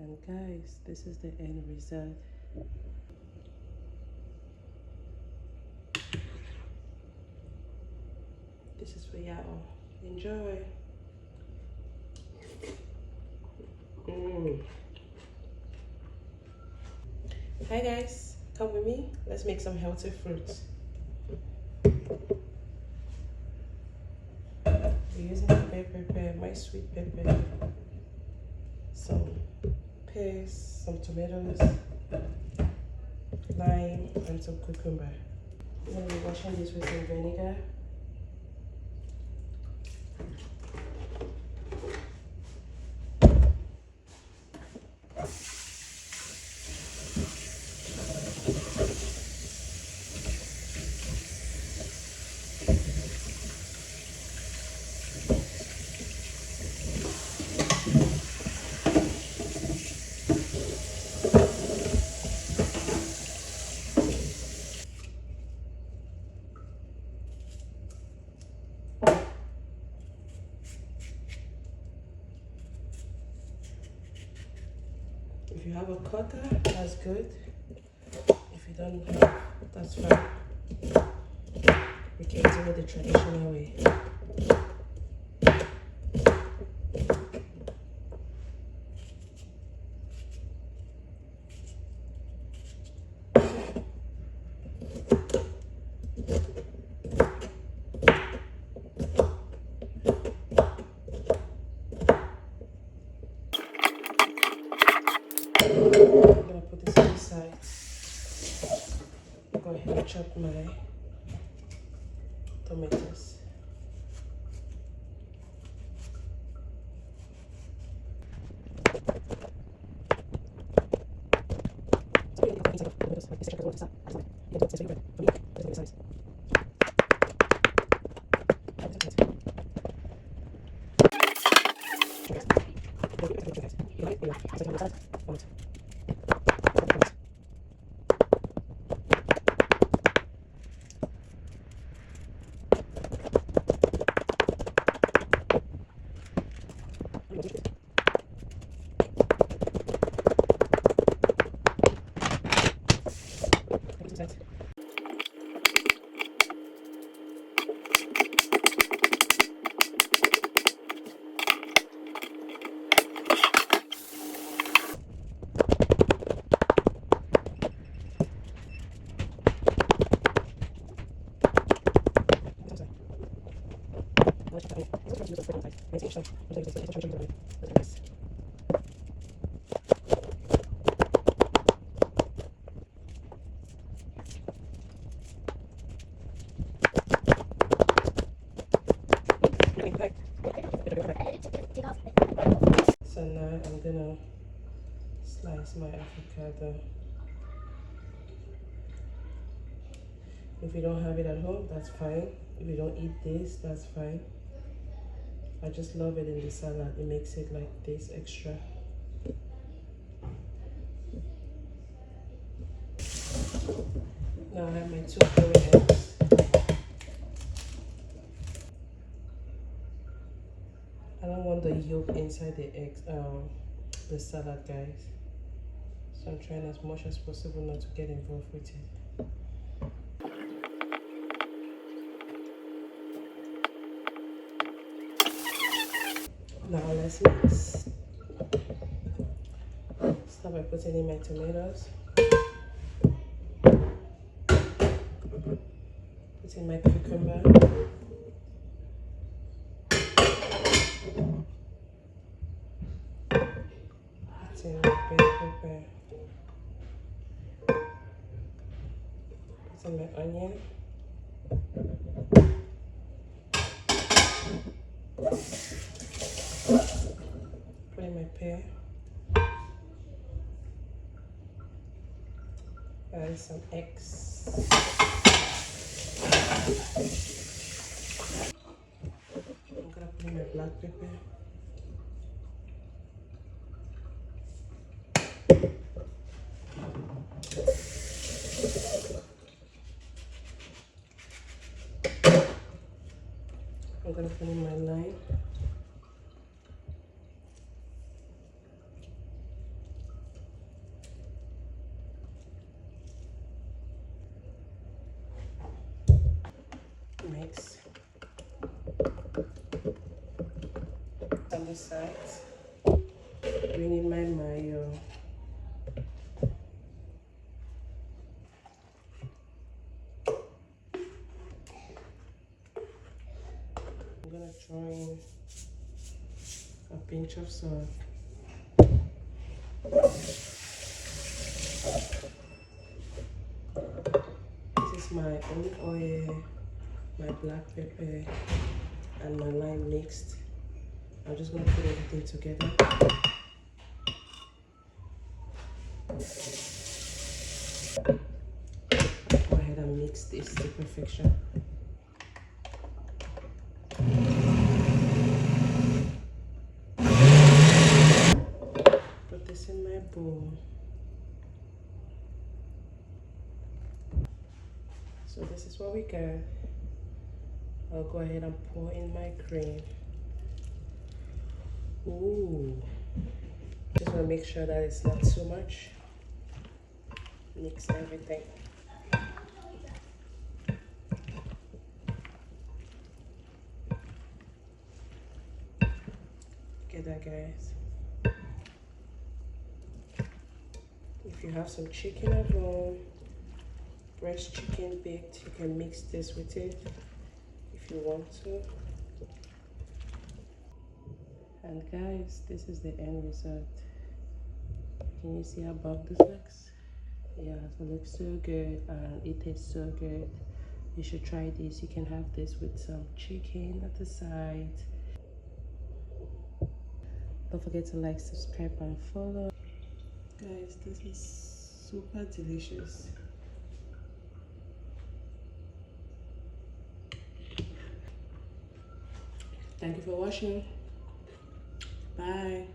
And guys, this is the end result. This is for y'all. Enjoy. Hi guys, come with me. Let's make some healthy fruits. We're using the bell pepper, my sweet pepper, some pears, some tomatoes, lime, and some cucumber. I'm going to be washing this with some vinegar. If you have a cutter, that's good. If you don't have, that's fine. We can do it the traditional way. I'm gonna put this on the side. Go ahead and chop my tomatoes. So now I'm gonna slice my avocado. If you don't have it at home, that's fine. If you don't eat this, that's fine. I just love it in the salad. It makes it like this extra. Now I have my 2 curry eggs. I don't want the yolk inside the eggs, the salad, guys. So I'm trying as much as possible not to get involved with it. Now let's mix. Start by putting in my tomatoes. Put in my cucumber. Put in my bell pepper. Put in my onion. Put in my pear. And some eggs. I'm gonna put in my black pepper. I'm gonna put in my lime. mix on the sides. Bring in my mayo. I'm gonna throw in a pinch of salt. This is my olive oil, my black pepper, and my lime mixed. I'm just gonna put everything together. Go ahead and mix this to perfection. Put this in my bowl. So this is what we got. I'll go ahead and pour in my cream. Ooh. Just want to make sure that it's not too much. Mix everything. Get that, guys. If you have some chicken at home, breast chicken baked, you can mix this with it if you want to. And guys, this is the end result. Can you see how buff this looks? Yeah, it looks so good and it tastes so good. You should try this. You can have this with some chicken at the side. Don't forget to like, subscribe, and follow. Guys, this is super delicious. Thank you for watching. Bye.